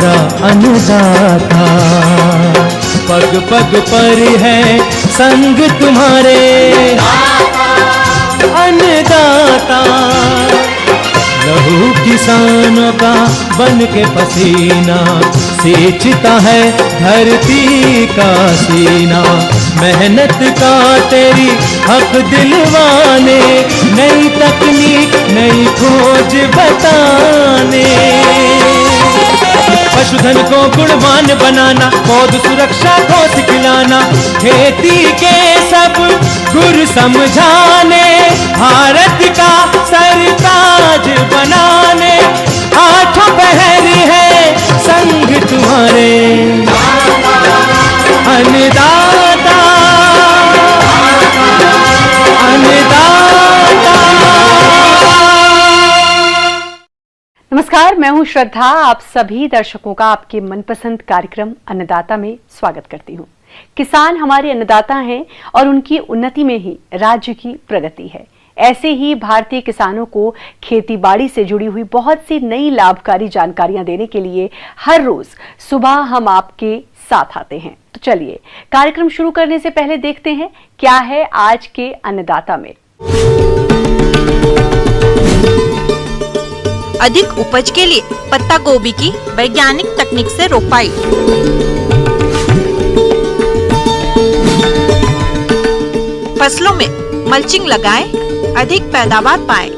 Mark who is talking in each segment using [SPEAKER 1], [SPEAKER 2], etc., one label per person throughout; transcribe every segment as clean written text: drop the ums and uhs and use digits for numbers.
[SPEAKER 1] हमारा अन्नदाता। पग पग पर है संग तुम्हारे अन्नदाता। लहू किसानों का बन के पसीना सींचता है धरती का सीना। मेहनत का तेरी हक दिलवाने, नई तकनीक नई खोज बताने। पशुधन को गुणवान बनाना, पौध सुरक्षा को सिखलाना, खेती के सब गुर समझाने, भारत का सरताज बनाने। आठों पहर है संग तुम्हारे अन्नदाता अन्नदाता।
[SPEAKER 2] नमस्कार, मैं हूं श्रद्धा। आप सभी दर्शकों का आपके मनपसंद कार्यक्रम अन्नदाता में स्वागत करती हूं। किसान हमारे अन्नदाता हैं और उनकी उन्नति में ही राज्य की प्रगति है। ऐसे ही भारतीय किसानों को खेती-बाड़ी से जुड़ी हुई बहुत सी नई लाभकारी जानकारियां देने के लिए हर रोज सुबह हम आपके साथ आते हैं। तो चलिए कार्यक्रम शुरू करने से पहले देखते हैं क्या है आज के अन्नदाता में।
[SPEAKER 3] अधिक उपज के लिए पत्ता गोभी की वैज्ञानिक तकनीक से रोपाई। फसलों में मल्चिंग लगाएं, अधिक पैदावार पाएं।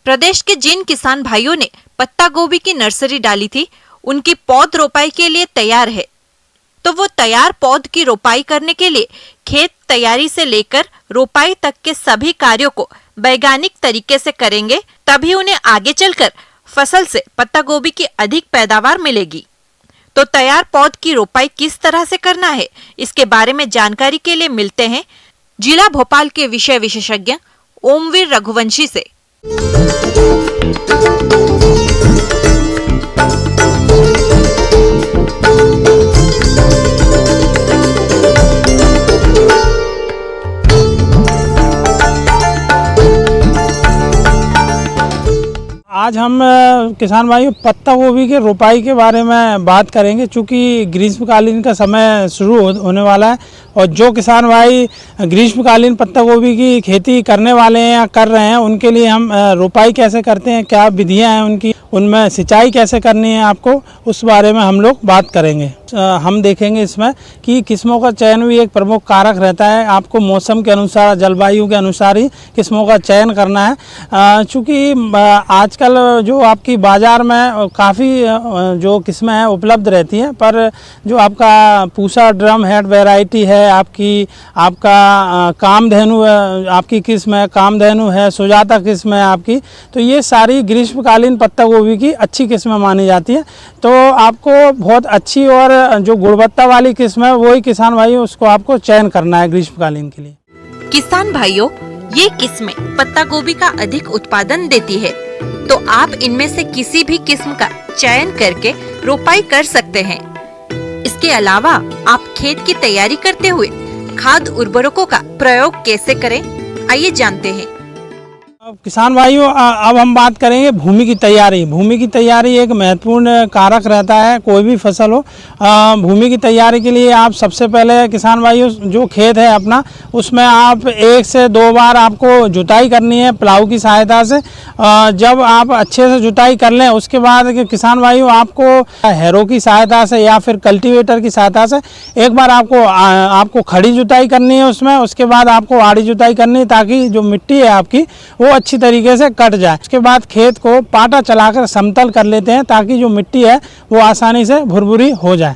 [SPEAKER 3] प्रदेश के जिन किसान भाइयों ने पत्ता गोभी की नर्सरी डाली थी, उनकी पौध रोपाई के लिए तैयार है। तो वो तैयार पौध की रोपाई करने के लिए खेत तैयारी से लेकर रोपाई तक के सभी कार्यों को वैज्ञानिक तरीके से करेंगे, तभी उन्हें आगे चलकर फसल से पत्ता गोभी की अधिक पैदावार मिलेगी। तो तैयार पौध की रोपाई किस तरह से करना है, इसके बारे में जानकारी के लिए मिलते हैं जिला भोपाल के विषय विशेषज्ञ ओमवीर रघुवंशी से।
[SPEAKER 4] आज हम किसान भाइयों पत्ता गोभी के रोपाई के बारे में बात करेंगे, चूँकि ग्रीष्मकालीन का समय शुरू होने वाला है और जो किसान भाई ग्रीष्मकालीन पत्ता गोभी की खेती करने वाले हैं या कर रहे हैं, उनके लिए हम रोपाई कैसे करते हैं, क्या विधियां हैं उनकी, उनमें सिंचाई कैसे करनी है, आपको उस बारे में हम लोग बात करेंगे। हम देखेंगे इसमें कि किस्मों का चयन भी एक प्रमुख कारक रहता है। आपको मौसम के अनुसार, जलवायु के अनुसार ही किस्मों का चयन करना है। चूँकि आजकल जो आपकी बाज़ार में काफ़ी जो किस्में हैं उपलब्ध रहती हैं, पर जो आपका पूसा ड्रम हेड वैरायटी है, आपका कामधेनु आपकी किस्म है, कामधेनु है, सुजाता किस्म है आपकी, तो ये सारी ग्रीष्मकालीन पत्ता गोभी की अच्छी किस्में मानी जाती है। तो आपको बहुत अच्छी और जो गुणवत्ता वाली किस्म है वही किसान भाई उसको आपको चयन करना है ग्रीष्मकालीन के लिए।
[SPEAKER 3] किसान भाइयों, ये किस्में पत्ता गोभी का अधिक उत्पादन देती है, तो आप इनमें से किसी भी किस्म का चयन करके रोपाई कर सकते हैं। इसके अलावा आप खेत की तैयारी करते हुए खाद उर्वरकों का प्रयोग कैसे करें, आइए जानते हैं।
[SPEAKER 4] किसान भाइयों, अब हम बात करेंगे भूमि की तैयारी। भूमि की तैयारी एक महत्वपूर्ण कारक रहता है, कोई भी फसल हो। भूमि की तैयारी के लिए आप सबसे पहले किसान भाइयों जो खेत है अपना, उसमें आप 1 से 2 बार आपको जुताई करनी है प्लाऊ की सहायता से। जब आप अच्छे से जुताई कर लें, उसके बाद किसान भाइयों आपको हैरो की सहायता से या फिर कल्टीवेटर की सहायता से एक बार आपको खड़ी जुताई करनी है उसमें। उसके बाद आपको आड़ी जुताई करनी है ताकि जो मिट्टी है आपकी वो अच्छी तरीके से कट जाए। उसके बाद खेत को पाटा चलाकर समतल कर लेते हैं ताकि जो मिट्टी है वो आसानी से भुरभुरी हो जाए।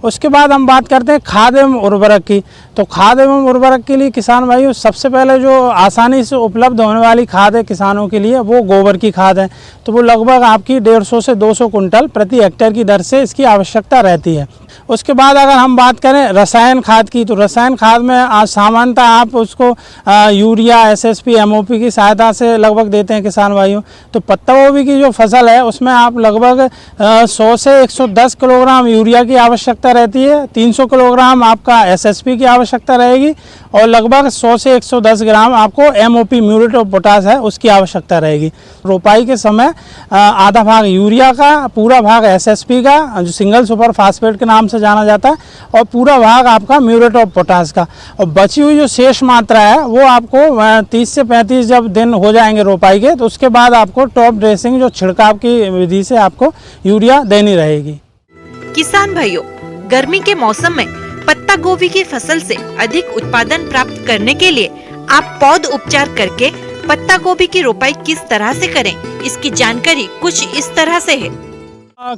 [SPEAKER 4] उसके बाद हम बात करते हैं खाद एवं उर्वरक की। तो खाद एवं उर्वरक के लिए किसान भाइयों सबसे पहले जो आसानी से उपलब्ध होने वाली खाद है किसानों के लिए वो गोबर की खाद है। तो वो लगभग आपकी 150 से 200 कुंटल प्रति हेक्टेयर की दर से इसकी आवश्यकता रहती है। उसके बाद अगर हम बात करें रसायन खाद की, तो रसायन खाद में सामान्यतः आप उसको यूरिया, एसएसपी, एमओपी की सहायता से लगभग देते हैं किसान भाइयों। तो पत्ता गोभी की जो फसल है उसमें आप लगभग 100 से 110 किलोग्राम यूरिया की आवश्यकता रहती है, 300 किलोग्राम आपका एसएसपी की आवश्यकता रहेगी और लगभग 100 से 110 ग्राम आपको एमओपी, म्यूरेट ऑफ पोटाश है, उसकी आवश्यकता रहेगी। रोपाई के समय आधा भाग यूरिया का, पूरा भाग एसएसपी का जो सिंगल सुपर फास्फेट के नाम से जाना जाता है, और पूरा भाग आपका म्यूरेट ऑफ पोटाश का। और बची हुई जो शेष मात्रा है वो आपको 30 से 35 जब दिन हो जाएंगे रोपाई के, तो उसके बाद आपको टॉप ड्रेसिंग जो छिड़काव की विधि से आपको यूरिया देनी रहेगी।
[SPEAKER 3] किसान भाइयों, गर्मी के मौसम में पत्ता गोभी की फसल से अधिक उत्पादन प्राप्त करने के लिए आप पौध उपचार करके पत्ता गोभी की रोपाई किस तरह से करें, इसकी जानकारी कुछ इस तरह से है।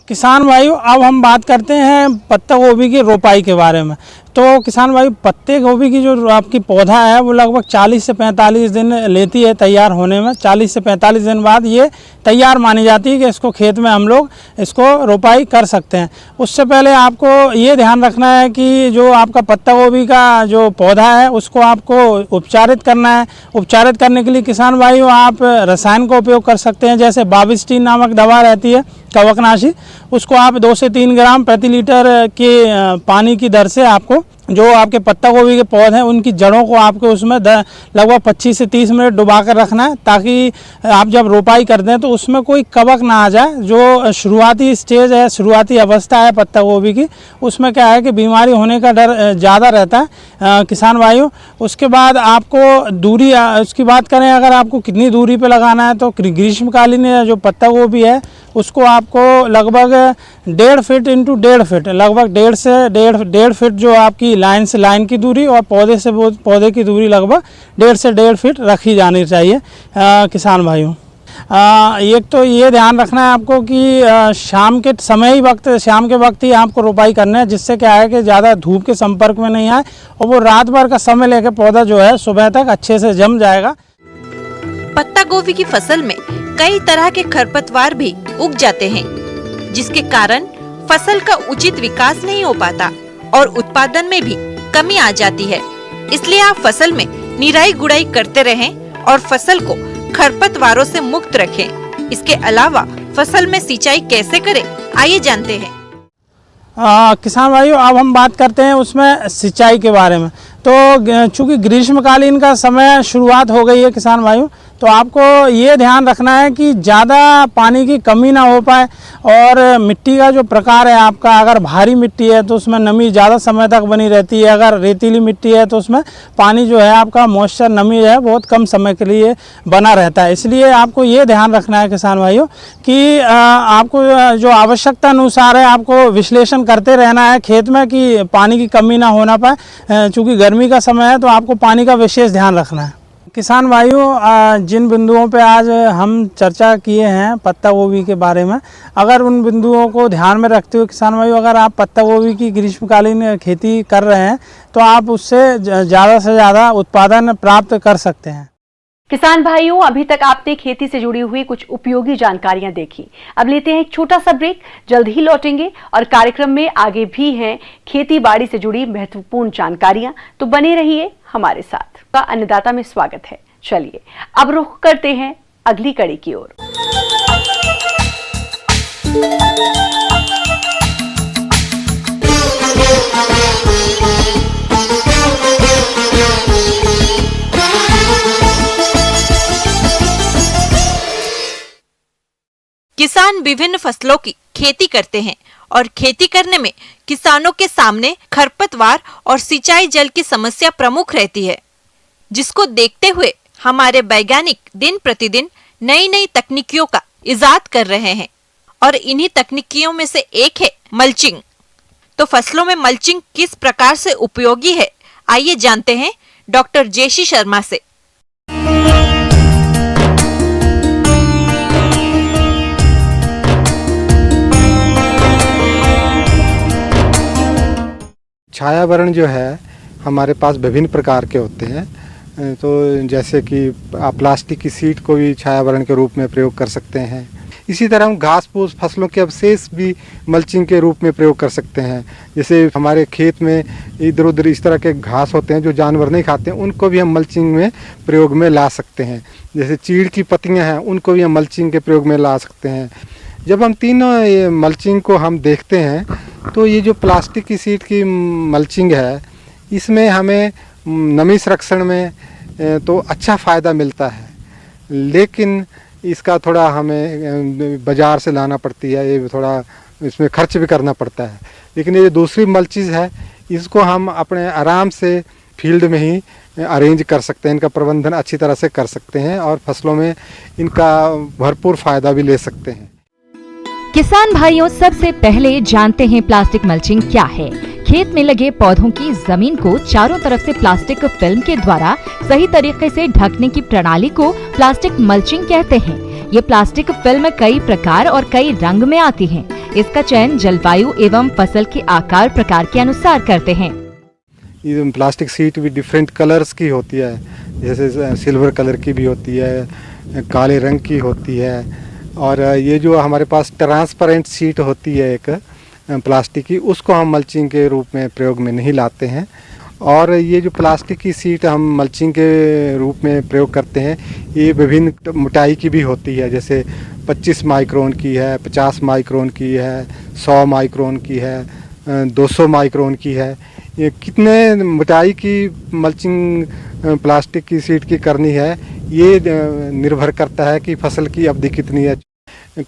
[SPEAKER 4] किसान भाइयों, अब हम बात करते हैं पत्ता गोभी की रोपाई के बारे में। तो किसान भाई, पत्ते गोभी की जो आपकी पौधा है वो लगभग 40 से 45 दिन लेती है तैयार होने में। 40 से 45 दिन बाद ये तैयार मानी जाती है कि इसको खेत में हम लोग इसको रोपाई कर सकते हैं। उससे पहले आपको ये ध्यान रखना है कि जो आपका पत्ता गोभी का जो पौधा है उसको आपको उपचारित करना है। उपचारित करने के लिए किसान भाइयों आप रसायन का उपयोग कर सकते हैं, जैसे बाविस्टीन नामक दवा रहती है कवकनाशी, उसको आप 2 से 3 ग्राम प्रति लीटर के पानी की दर से आपको जो आपके पत्ता गोभी के पौधे हैं उनकी जड़ों को आपको उसमें लगभग 25 से 30 मिनट डुबा कर रखना है, ताकि आप जब रोपाई करते हैं तो उसमें कोई कवक ना आ जाए। जो शुरुआती स्टेज है, शुरुआती अवस्था है पत्ता गोभी की, उसमें क्या है कि बीमारी होने का डर ज़्यादा रहता है किसान भाइयों। उसके बाद आपको दूरी, उसकी बात करें अगर आपको कितनी दूरी पे लगाना है, तो ग्रीष्मकालीन जो पत्ता गोभी है उसको आपको लगभग 1.5 फीट इंटू 1.5 फीट, लगभग 1.5 से 1.5 फीट जो आपकी लाइन से लाइन की दूरी और पौधे से पौधे की दूरी लगभग 1.5 से 1.5 फीट रखी जानी चाहिए किसान भाइयों। एक तो ये ध्यान रखना है आपको कि शाम के वक्त ही आपको रोपाई करना है, जिससे क्या है कि ज़्यादा धूप के संपर्क में नहीं आए और वो रात भर का समय लेकर पौधा जो है सुबह तक अच्छे से जम जाएगा।
[SPEAKER 3] पत्ता गोभी की फसल में कई तरह के खरपतवार भी उग जाते हैं, जिसके कारण फसल का उचित विकास नहीं हो पाता और उत्पादन में भी कमी आ जाती है। इसलिए आप फसल में निराई गुड़ाई करते रहें और फसल को खरपतवारों से मुक्त रखें। इसके अलावा फसल में सिंचाई कैसे करें, आइए जानते हैं।
[SPEAKER 4] किसान भाइयों, अब हम बात करते हैं उसमें सिंचाई के बारे में। तो चूंकि ग्रीष्मकालीन का समय शुरुआत हो गई है किसान भाइयों, तो आपको ये ध्यान रखना है कि ज़्यादा पानी की कमी ना हो पाए और मिट्टी का जो प्रकार है आपका, अगर भारी मिट्टी है तो उसमें नमी ज़्यादा समय तक बनी रहती है, अगर रेतीली मिट्टी है तो उसमें पानी जो है आपका मॉइस्चर, नमी है बहुत कम समय के लिए बना रहता है। इसलिए आपको ये ध्यान रखना है किसान भाइयों कि आपको जो आवश्यकता अनुसार है आपको विश्लेषण करते रहना है खेत में कि पानी की कमी ना होना पाए। चूँकि गर्मी का समय है तो आपको पानी का विशेष ध्यान रखना है। किसान भाइयों, जिन बिंदुओं पे आज हम चर्चा किए हैं पत्ता गोभी के बारे में, अगर उन बिंदुओं को ध्यान में रखते हुए किसान भाइयों अगर आप पत्ता गोभी की ग्रीष्मकालीन खेती कर रहे हैं तो आप उससे ज़्यादा से ज़्यादा उत्पादन प्राप्त कर सकते हैं।
[SPEAKER 2] किसान भाइयों, अभी तक आपने खेती से जुड़ी हुई कुछ उपयोगी जानकारियां देखी। अब लेते हैं एक छोटा सा ब्रेक, जल्द ही लौटेंगे और कार्यक्रम में आगे भी हैं खेती बाड़ी से जुड़ी महत्वपूर्ण जानकारियां, तो बने रहिए हमारे साथ। का अन्नदाता में स्वागत है। चलिए अब रुख करते हैं अगली कड़ी की ओर।
[SPEAKER 3] किसान विभिन्न फसलों की खेती करते हैं और खेती करने में किसानों के सामने खरपतवार और सिंचाई जल की समस्या प्रमुख रहती है, जिसको देखते हुए हमारे वैज्ञानिक दिन प्रतिदिन नई नई तकनीकियों का इजाद कर रहे हैं और इन्हीं तकनीकियों में से एक है मल्चिंग। तो फसलों में मल्चिंग किस प्रकार से उपयोगी है, आइए जानते हैं डॉक्टर जेसी शर्मा से।
[SPEAKER 5] छायावरण जो है हमारे पास विभिन्न प्रकार के होते हैं। तो जैसे कि आप प्लास्टिक की शीट को भी छायावरण के रूप में प्रयोग कर सकते हैं। इसी तरह हम घास फूस फसलों के अवशेष भी मल्चिंग के रूप में प्रयोग कर सकते हैं। जैसे हमारे खेत में इधर उधर इस तरह के घास होते हैं जो जानवर नहीं खाते हैं, उनको भी हम मल्चिंग में प्रयोग में ला सकते हैं। जैसे चीड़ की पत्तियां हैं, उनको भी हम मल्चिंग के प्रयोग में ला सकते हैं। जब हम तीनों ये मल्चिंग को हम देखते हैं तो ये जो प्लास्टिक की शीट की मल्चिंग है, इसमें हमें नमी संरक्षण में तो अच्छा फ़ायदा मिलता है, लेकिन इसका थोड़ा हमें बाज़ार से लाना पड़ती है, ये थोड़ा इसमें खर्च भी करना पड़ता है। लेकिन ये दूसरी मल्चिंग है, इसको हम अपने आराम से फील्ड में ही अरेंज कर सकते हैं, इनका प्रबंधन अच्छी तरह से कर सकते हैं और फसलों में इनका भरपूर फ़ायदा भी ले सकते हैं।
[SPEAKER 6] किसान भाइयों, सबसे पहले जानते हैं प्लास्टिक मल्चिंग क्या है। खेत में लगे पौधों की जमीन को चारों तरफ से प्लास्टिक फिल्म के द्वारा सही तरीके से ढकने की प्रणाली को प्लास्टिक मल्चिंग कहते हैं। ये प्लास्टिक फिल्म कई प्रकार और कई रंग में आती है। इसका चयन जलवायु एवं फसल के आकार प्रकार के अनुसार करते हैं।
[SPEAKER 5] ये प्लास्टिक शीट भी डिफरेंट कलर्स की होती है, जैसे सिल्वर कलर की भी होती है, काले रंग की होती है, और ये जो हमारे पास ट्रांसपेरेंट शीट होती है एक प्लास्टिक की, उसको हम मल्चिंग के रूप में प्रयोग में नहीं लाते हैं। और ये जो प्लास्टिक की शीट हम मल्चिंग के रूप में प्रयोग करते हैं, ये विभिन्न मोटाई की भी होती है, जैसे 25 माइक्रोन की है, 50 माइक्रोन की है, 100 माइक्रोन की है, 200 माइक्रोन की है। ये कितने मोटाई की मल्चिंग प्लास्टिक की शीट की करनी है, ये निर्भर करता है कि फसल की अवधि कितनी है।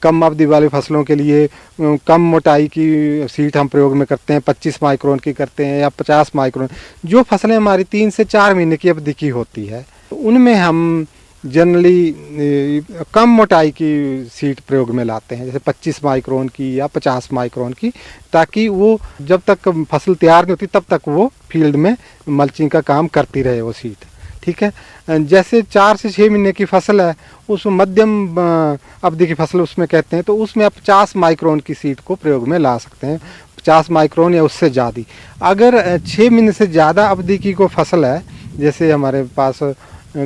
[SPEAKER 5] कम अवधि वाली फसलों के लिए कम मोटाई की शीट हम प्रयोग में करते हैं, 25 माइक्रोन की करते हैं या 50 माइक्रोन। जो फसलें हमारी 3 से 4 महीने की अवधि की होती है, उनमें हम जनरली कम मोटाई की शीट प्रयोग में लाते हैं, जैसे 25 माइक्रोन की या 50 माइक्रोन की, ताकि वो जब तक फसल तैयार नहीं होती तब तक वो फील्ड में मल्चिंग का काम करती रहे वो शीट। ठीक है, जैसे 4 से 6 महीने की फसल है, उस मध्यम अवधि की फसल उसमें कहते हैं, तो उसमें आप 50 माइक्रोन की शीट को प्रयोग में ला सकते हैं, 50 माइक्रोन या उससे ज़्यादा। अगर 6 महीने से ज़्यादा अवधि की कोई फसल है, जैसे हमारे पास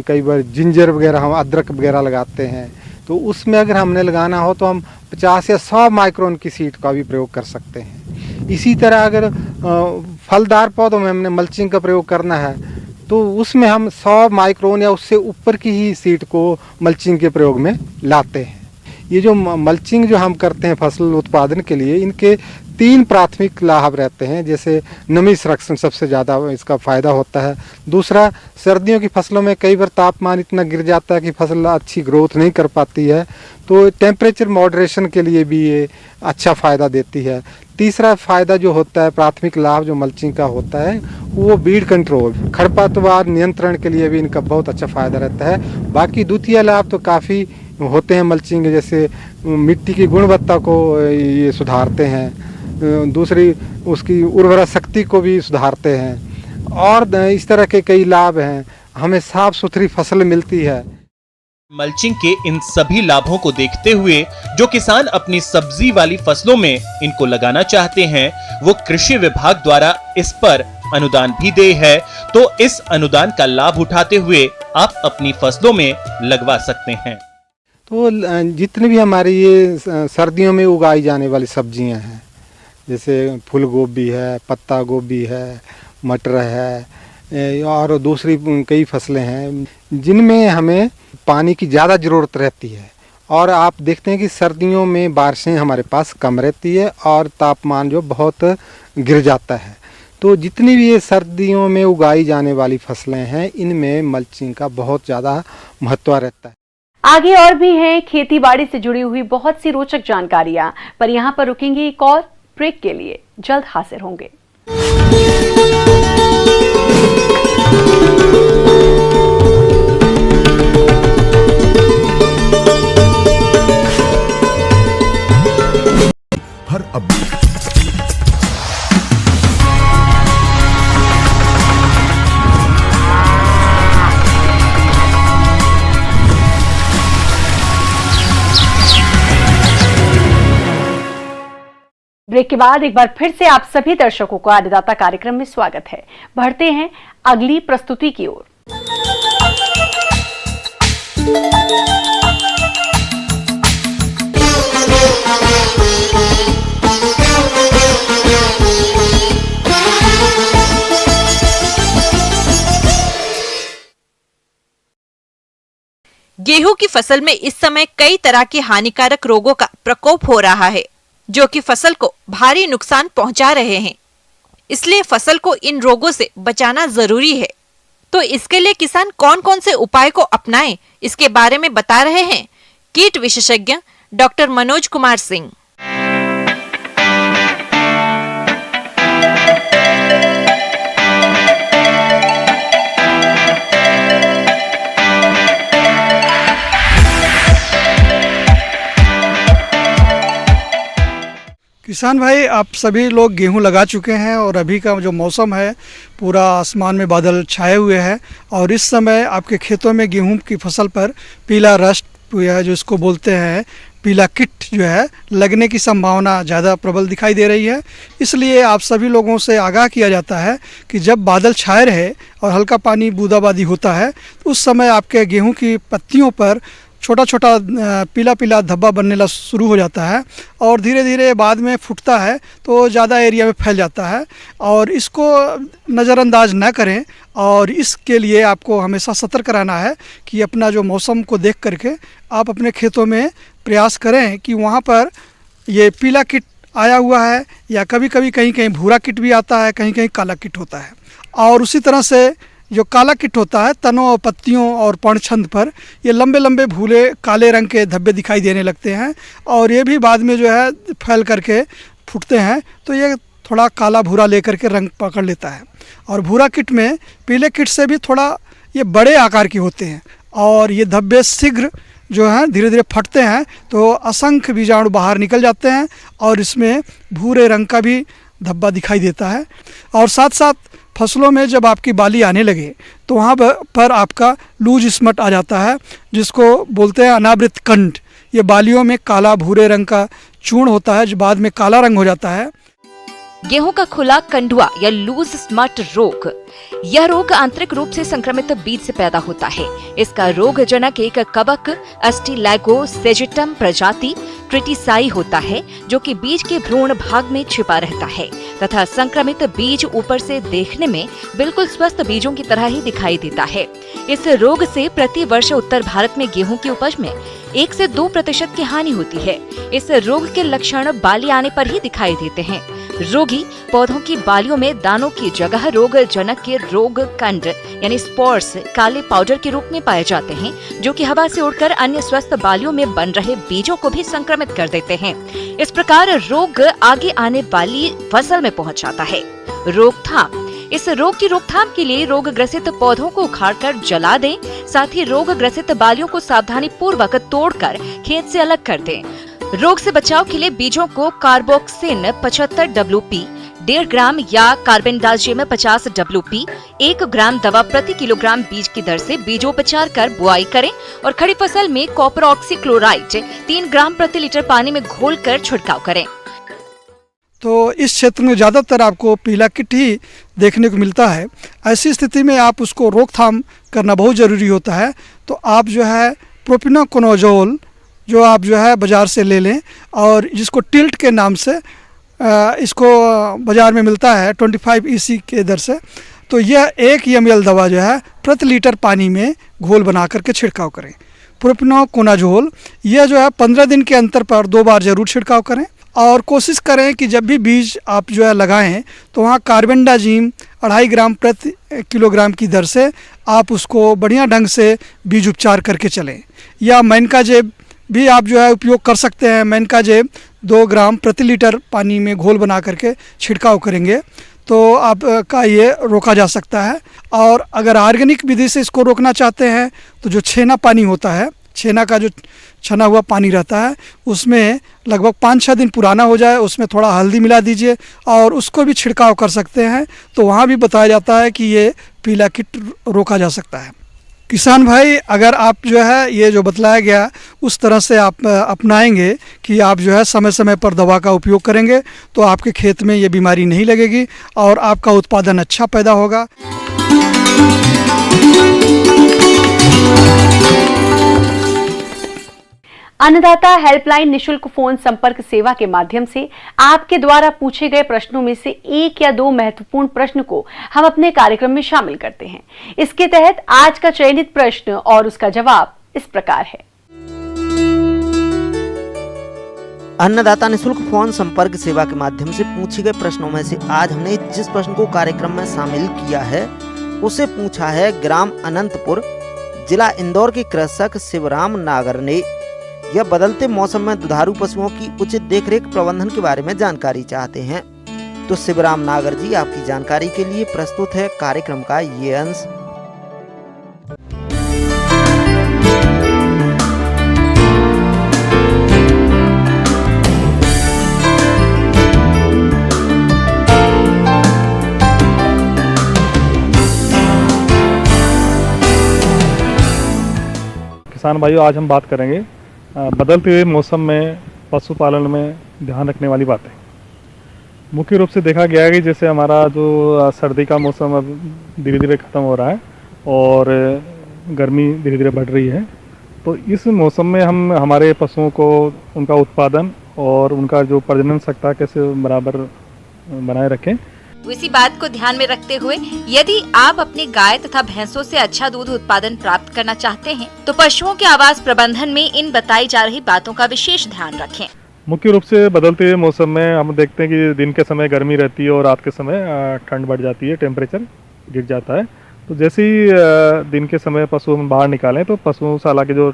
[SPEAKER 5] कई बार जिंजर वगैरह, हम अदरक वगैरह लगाते हैं, तो उसमें अगर हमने लगाना हो तो हम 50 या 100 माइक्रोन की शीट का भी प्रयोग कर सकते हैं। इसी तरह अगर फलदार पौधों में हमने मल्चिंग का प्रयोग करना है, तो उसमें हम 100 माइक्रोन या उससे ऊपर की ही शीट को मल्चिंग के प्रयोग में लाते हैं। ये जो मल्चिंग जो हम करते हैं फसल उत्पादन के लिए, इनके 3 प्राथमिक लाभ रहते हैं। जैसे नमी संरक्षण सबसे ज़्यादा इसका फ़ायदा होता है। दूसरा, सर्दियों की फसलों में कई बार तापमान इतना गिर जाता है कि फसल अच्छी ग्रोथ नहीं कर पाती है, तो टेम्परेचर मॉडरेशन के लिए भी ये अच्छा फ़ायदा देती है। तीसरा फ़ायदा जो होता है, प्राथमिक लाभ जो मल्चिंग का होता है, वो बीड कंट्रोल, खरपतवार नियंत्रण के लिए भी इनका बहुत अच्छा फ़ायदा रहता है। बाकी द्वितीय लाभ तो काफ़ी होते हैं मल्चिंग, जैसे मिट्टी की गुणवत्ता को ये सुधारते हैं, दूसरी उसकी उर्वरा शक्ति को भी सुधारते हैं, और इस तरह के कई लाभ हैं। हमें साफ सुथरी फसल मिलती है।
[SPEAKER 1] मल्चिंग के इन सभी लाभों को देखते हुए जो किसान अपनी सब्जी वाली फसलों में इनको लगाना चाहते हैं, वो कृषि विभाग द्वारा इस पर अनुदान भी दे है, तो इस अनुदान का लाभ उठाते हुए आप अपनी फसलों में लगवा सकते हैं।
[SPEAKER 5] तो जितनी भी हमारी ये सर्दियों में उगाई जाने वाली सब्जियां हैं, जैसे फूल गोभी है, पत्ता गोभी है, मटर है, और दूसरी कई फसलें हैं जिनमें हमें पानी की ज़्यादा ज़रूरत रहती है, और आप देखते हैं कि सर्दियों में बारिशें हमारे पास कम रहती है और तापमान जो बहुत गिर जाता है। तो जितनी भी ये सर्दियों में उगाई जाने वाली फसलें हैं, इनमें मल्चिंग का बहुत ज़्यादा महत्व रहता है।
[SPEAKER 2] आगे और भी हैं खेती बाड़ी से जुड़ी हुई बहुत सी रोचक जानकारियां, पर यहाँ पर रुकेंगे एक और ब्रेक के लिए, जल्द हाजिर होंगे।
[SPEAKER 7] हर अपडेट
[SPEAKER 2] ब्रेक के बाद एक बार फिर से आप सभी दर्शकों को अन्नदाता कार्यक्रम में स्वागत है। बढ़ते हैं अगली प्रस्तुति की ओर।
[SPEAKER 3] गेहूं की फसल में इस समय कई तरह के हानिकारक रोगों का प्रकोप हो रहा है, जो कि फसल को भारी नुकसान पहुंचा रहे हैं। इसलिए फसल को इन रोगों से बचाना जरूरी है। तो इसके लिए किसान कौन कौन से उपाय को अपनाएं, इसके बारे में बता रहे हैं कीट विशेषज्ञ डॉक्टर मनोज कुमार सिंह।
[SPEAKER 7] किसान भाई, आप सभी लोग गेहूं लगा चुके हैं और अभी का जो मौसम है पूरा आसमान में बादल छाए हुए हैं और इस समय आपके खेतों में गेहूं की फसल पर पीला रस्ट है, जो इसको बोलते हैं पीला कीट, जो है लगने की संभावना ज़्यादा प्रबल दिखाई दे रही है। इसलिए आप सभी लोगों से आगाह किया जाता है कि जब बादल छाए रहे और हल्का पानी बूंदाबांदी होता है तो उस समय आपके गेहूं की पत्तियों पर छोटा छोटा पीला पीला धब्बा बनने शुरू हो जाता है और धीरे धीरे बाद में फूटता है तो ज़्यादा एरिया में फैल जाता है। और इसको नज़रअंदाज न करें और इसके लिए आपको हमेशा सतर्क रहना है कि अपना जो मौसम को देख करके आप अपने खेतों में प्रयास करें कि वहाँ पर ये पीला कीट आया हुआ है या कभी कभी कहीं कहीं भूरा कीट भी आता है, कहीं कहीं काला कीट होता है। और उसी तरह से जो काला कीट होता है, तनों और पत्तियों और पर्णछंद पर ये लंबे लंबे भूरे काले रंग के धब्बे दिखाई देने लगते हैं और ये भी बाद में जो है फैल करके फूटते हैं तो ये थोड़ा काला भूरा लेकर के रंग पकड़ लेता है। और भूरा कीट में पीले कीट से भी थोड़ा ये बड़े आकार के होते हैं और ये धब्बे शीघ्र जो है धीरे धीरे फटते हैं तो असंख्य बीजाणु बाहर निकल जाते हैं और इसमें भूरे रंग का भी धब्बा दिखाई देता है। और साथ साथ फसलों में जब आपकी बाली आने लगे तो वहाँ पर आपका लूज स्मट आ जाता है, जिसको बोलते हैं अनावृत कंठ। ये बालियों में काला भूरे रंग का चूर्ण होता है जो बाद में काला रंग हो जाता है।
[SPEAKER 6] गेहूं का खुला कंडुआ या लूज स्मट रोग, यह रोग आंतरिक रूप से संक्रमित बीज से पैदा होता है। इसका रोगजनक एक कवक अस्टिलैगोसेजिटम प्रजाति ट्रिटिसाई होता है, जो कि बीज के भ्रूण भाग में छिपा रहता है तथा संक्रमित बीज ऊपर से देखने में बिल्कुल स्वस्थ बीजों की तरह ही दिखाई देता है। इस रोग से प्रति वर्ष उत्तर भारत में गेहूं की उपज में 1 से 2% की हानि होती है। इस रोग के लक्षण बाली आने पर ही दिखाई देते हैं। रोगी पौधों की बालियों में दानों की जगह रोग जनक के रोग कंड यानी स्पोर्स काले पाउडर के रूप में पाए जाते हैं, जो कि हवा से उड़कर अन्य स्वस्थ बालियों में बन रहे बीजों को भी संक्रमित कर देते हैं। इस प्रकार रोग आगे आने वाली फसल में पहुंच जाता है। रोकथाम, इस रोग की रोकथाम के लिए रोग ग्रसित पौधों को उखाड़कर जला दें, साथ ही रोग ग्रसित बालियों को सावधानी पूर्वक तोड़कर खेत से अलग कर दें। रोग से बचाव के लिए बीजों को कार्बोक्सिन 75 WP 1.5 ग्राम या कार्बेंडाजिम 50 WP 1 ग्राम दवा प्रति किलोग्राम बीज की दर से बीजोपचार कर बुआई करें और खड़ी फसल में कॉपर ऑक्सीक्लोराइड 3 ग्राम प्रति लीटर पानी में घोलकर छिड़काव करें।
[SPEAKER 7] तो इस क्षेत्र में ज़्यादातर आपको पीला कीट ही देखने को मिलता है। ऐसी स्थिति में आप उसको रोकथाम करना बहुत ज़रूरी होता है। तो आप जो है प्रोपिनोकोनाजोल जो आप जो है बाज़ार से ले लें और जिसको टिल्ट के नाम से इसको बाज़ार में मिलता है 25 EC के दर से। तो यह 1 ml दवा जो है प्रति लीटर पानी में घोल बना करके छिड़काव करें। प्रोपिनोकोनाजोल यह जो है 15 दिन के अंतर पर 2 बार ज़रूर छिड़काव करें और कोशिश करें कि जब भी बीज आप जो है लगाएं तो वहाँ कार्बेंडाजिम 2.5 ग्राम प्रति किलोग्राम की दर से आप उसको बढ़िया ढंग से बीज उपचार करके चलें। या मैनकाजेब भी आप जो है उपयोग कर सकते हैं। मैनकाजेब 2 ग्राम प्रति लीटर पानी में घोल बना करके छिड़काव करेंगे तो आपका ये रोका जा सकता है। और अगर ऑर्गेनिक विधि से इसको रोकना चाहते हैं तो जो छेना पानी होता है, छेना का जो छना हुआ पानी रहता है उसमें लगभग 5-6 दिन पुराना हो जाए, उसमें थोड़ा हल्दी मिला दीजिए और उसको भी छिड़काव कर सकते हैं। तो वहाँ भी बताया जाता है कि ये पीला कीट रोका जा सकता है। किसान भाई, अगर आप जो है ये जो बतलाया गया उस तरह से आप अपनाएंगे कि आप जो है समय समय पर दवा का उपयोग करेंगे तो आपके खेत में ये बीमारी नहीं लगेगी और आपका उत्पादन अच्छा पैदा होगा।
[SPEAKER 2] अन्नदाता हेल्पलाइन निशुल्क फोन संपर्क सेवा के माध्यम से आपके द्वारा पूछे गए प्रश्नों में से 1 या 2 महत्वपूर्ण प्रश्न को हम अपने कार्यक्रम में शामिल करते हैं। इसके तहत आज का चयनित प्रश्न और उसका जवाब इस प्रकार है।
[SPEAKER 8] अन्नदाता निशुल्क फोन संपर्क सेवा के माध्यम से पूछे गए प्रश्नों में से आज हमने जिस प्रश्न को कार्यक्रम में शामिल किया है उसे पूछा है ग्राम अनंतपुर, जिला इंदौर के कृषक शिवराम नागर ने। यह बदलते मौसम में दुधारू पशुओं की उचित देखरेख प्रबंधन के बारे में जानकारी चाहते हैं। तो शिवराम नागर जी, आपकी जानकारी के लिए प्रस्तुत है कार्यक्रम का ये अंश।
[SPEAKER 9] किसान भाइयों, आज हम बात करेंगे बदलते हुए मौसम में पशुपालन में ध्यान रखने वाली बातें। मुख्य रूप से देखा गया है कि जैसे हमारा जो सर्दी का मौसम अब धीरे धीरे ख़त्म हो रहा है और गर्मी धीरे धीरे बढ़ रही है, तो इस मौसम में हम हमारे पशुओं को उनका उत्पादन और उनका जो प्रजनन क्षमता कैसे बराबर बनाए रखें।
[SPEAKER 3] इसी बात को ध्यान में रखते हुए यदि आप अपनी गाय तथा भैंसों से अच्छा दूध उत्पादन प्राप्त करना चाहते हैं तो पशुओं के आवास प्रबंधन में इन बताई जा रही बातों का विशेष ध्यान रखें।
[SPEAKER 9] मुख्य रूप से बदलते हुए मौसम में हम देखते हैं कि दिन के समय गर्मी रहती है और रात के समय ठंड बढ़ जाती है, टेम्परेचर गिर जाता है। तो जैसे ही दिन के समय पशु हम बाहर निकालें तो पशुशाला के जो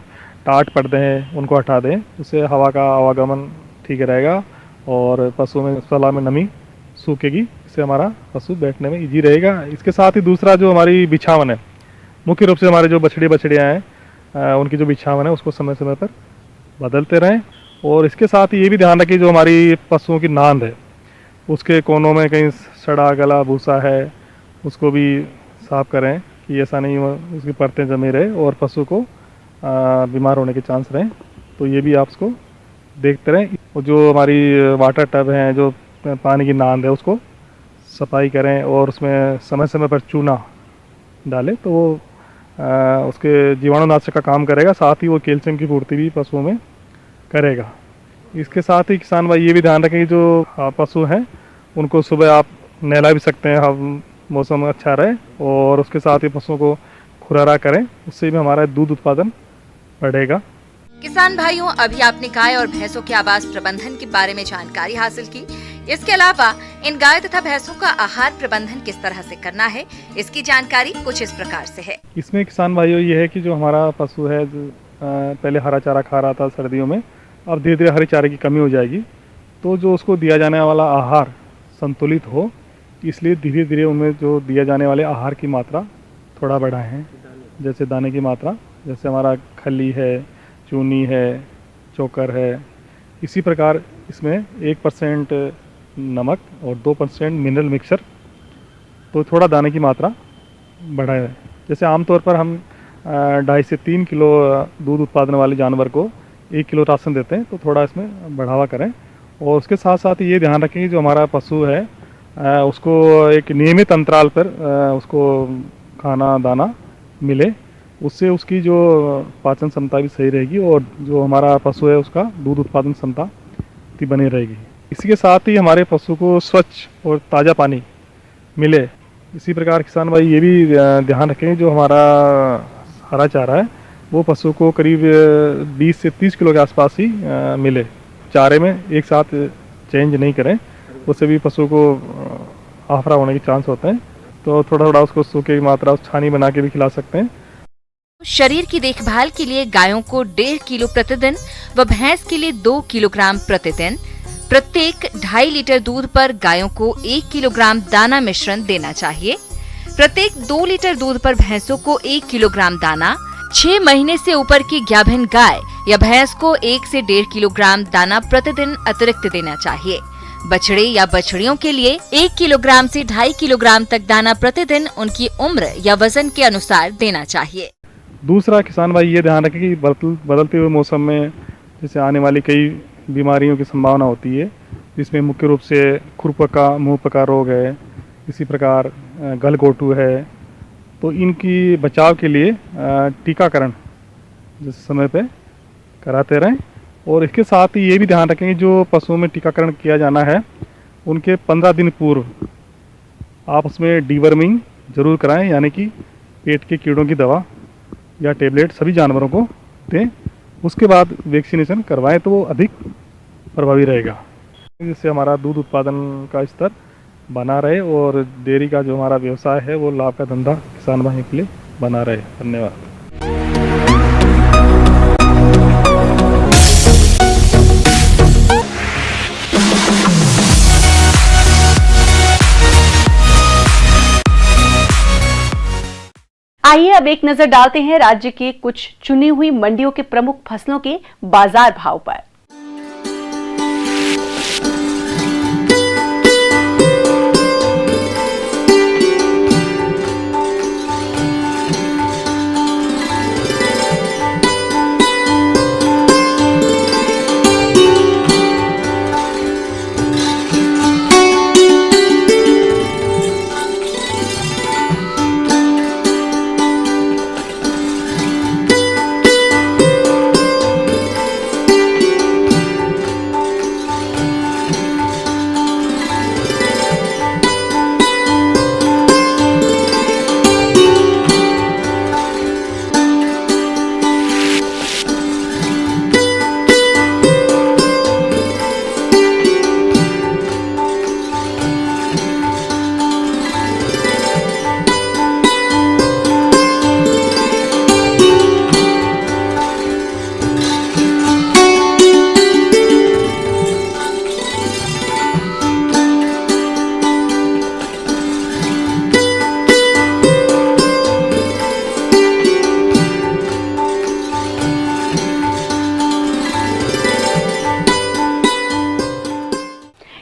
[SPEAKER 9] टाट पर्दे हैं उनको हटा दें, उससे हवा का आवागमन ठीक रहेगा और पशुओं में शाला में नमी सूखेगी, इससे हमारा पशु बैठने में इजी रहेगा। इसके साथ ही दूसरा जो हमारी बिछावन है, मुख्य रूप से हमारे जो बछड़ियाँ हैं उनकी जो बिछावन है उसको समय समय पर बदलते रहें। और इसके साथ ही ये भी ध्यान रखें जो हमारी पशुओं की नांद है उसके कोनों में कहीं सड़ा गला भूसा है उसको भी साफ करें कि ऐसा नहीं हो उसकी परतें जमे रहे और पशु को बीमार होने के चांस रहें। तो ये भी आप उसको देखते रहें। और जो हमारी वाटर टब हैं, जो पानी की नांद है, उसको सफाई करें और उसमें समय समय पर चूना डालें तो वो उसके जीवाणुनाशक का काम करेगा, साथ ही वो कैल्शियम की पूर्ति भी पशुओं में करेगा। इसके साथ ही किसान भाई ये भी ध्यान रखें कि जो पशु हैं उनको सुबह आप नहला भी सकते हैं, हम मौसम अच्छा रहे, और उसके साथ ही पशुओं को खुरारा करें, उससे भी हमारा दूध उत्पादन बढ़ेगा।
[SPEAKER 3] किसान भाइयों, अभी आपने गाय और भैंसों के आवास प्रबंधन के बारे में जानकारी हासिल की। इसके अलावा इन गाय तथा भैंसों का आहार प्रबंधन किस तरह से करना है, इसकी जानकारी कुछ इस प्रकार से है।
[SPEAKER 9] इसमें किसान भाइयों ये है कि जो हमारा पशु है जो पहले हरा चारा खा रहा था सर्दियों में, अब धीरे धीरे हरे चारे की कमी हो जाएगी, तो जो उसको दिया जाने वाला आहार संतुलित हो, इसलिए धीरे धीरे उनमें जो दिया जाने वाले आहार की मात्रा थोड़ा बढ़ाएं हैं। जैसे दाने की मात्रा, जैसे हमारा खली है, चूनी है, चोकर है, इसी प्रकार इसमें 1% नमक और 2% मिनरल मिक्सचर, तो थोड़ा दाने की मात्रा बढ़ाएं। जैसे आमतौर पर हम 2.5 से 3 किलो दूध उत्पादन वाले जानवर को 1 किलो राशन देते हैं, तो थोड़ा इसमें बढ़ावा करें। और उसके साथ साथ ये ध्यान रखें कि जो हमारा पशु है उसको एक नियमित अंतराल पर उसको खाना दाना मिले, उससे उसकी जो पाचन क्षमता भी सही रहेगी और जो हमारा पशु है उसका दूध उत्पादन क्षमता भी बनी रहेगी। इसी के साथ ही हमारे पशु को स्वच्छ और ताज़ा पानी मिले। इसी प्रकार किसान भाई ये भी ध्यान रखें जो हमारा हरा चारा है वो पशु को करीब 20 से 30 किलो के आसपास ही मिले। चारे में एक साथ चेंज नहीं करें, उससे भी पशु को आफरा होने के चांस होते हैं। तो थोड़ा थोड़ा उसको सूखे की मात्रा छानी बना के भी खिला सकते हैं।
[SPEAKER 3] शरीर की देखभाल के लिए गायों को 1.5 किलो प्रतिदिन व भैंस के लिए 2 किलोग्राम प्रतिदिन, प्रत्येक 2.5 लीटर दूध पर गायों को 1 किलोग्राम दाना मिश्रण देना चाहिए। प्रत्येक 2 लीटर दूध पर भैंसों को 1 किलोग्राम दाना, 6 महीने से ऊपर की गाभिन गाय या भैंस को 1 से 1.5 किलोग्राम दाना प्रतिदिन अतिरिक्त देना चाहिए। बछड़े या बछड़ियों के लिए 1 किलोग्राम से 2.5 किलोग्राम तक दाना प्रतिदिन उनकी उम्र या वजन के अनुसार देना चाहिए।
[SPEAKER 9] दूसरा, किसान भाई ये ध्यान रखें कि बदलते हुए मौसम में जैसे आने वाली कई बीमारियों की संभावना होती है, जिसमें मुख्य रूप से खुरपका, मुँह पका रोग है, इसी प्रकार गलघोटू है। तो इनकी बचाव के लिए टीकाकरण जिस समय पे कराते रहें। और इसके साथ ही ये भी ध्यान रखें कि जो पशुओं में टीकाकरण किया जाना है उनके 15 दिन पूर्व आप उसमें डीवर्मिंग जरूर कराएं, यानी कि पेट के कीड़ों की दवा या टेबलेट सभी जानवरों को दें। उसके बाद वैक्सीनेशन करवाएं तो वो अधिक प्रभावी रहेगा, जिससे हमारा दूध उत्पादन का स्तर बना रहे और डेयरी का जो हमारा व्यवसाय है वो लाभ का धंधा किसान भाइयों के लिए बना रहे। धन्यवाद।
[SPEAKER 2] आइए अब एक नजर डालते हैं राज्य के कुछ चुनी हुई मंडियों के प्रमुख फसलों के बाजार भाव पर।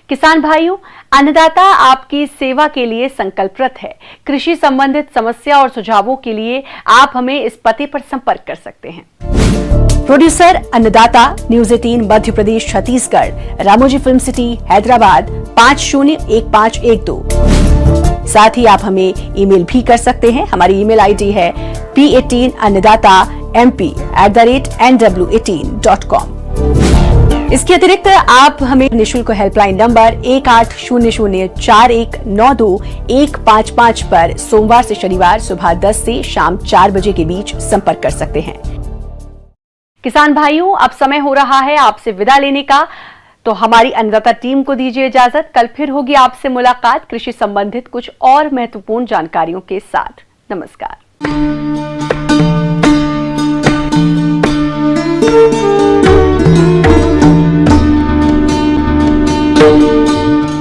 [SPEAKER 2] किसान भाइयों, अन्नदाता आपकी सेवा के लिए संकल्परत है। कृषि संबंधित समस्या और सुझावों के लिए आप हमें इस पते पर संपर्क कर सकते हैं। प्रोड्यूसर अन्नदाता, news 18 Madhya Pradesh Chhattisgarh, Ramoji film city Hyderabad 501512। साथ ही आप हमें ईमेल भी कर सकते हैं। हमारी ईमेल आईडी है p18annadatamp@nw18.com। इसके अतिरिक्त आप हमें निःशुल्क हेल्पलाइन नंबर 180041921555 पर सोमवार से शनिवार सुबह 10 से शाम 4 बजे के बीच संपर्क कर सकते हैं। किसान भाइयों, अब समय हो रहा है आपसे विदा लेने का, तो हमारी अन्नदाता टीम को दीजिए इजाजत। कल फिर होगी आपसे मुलाकात कृषि संबंधित कुछ और महत्वपूर्ण जानकारियों के साथ। नमस्कार।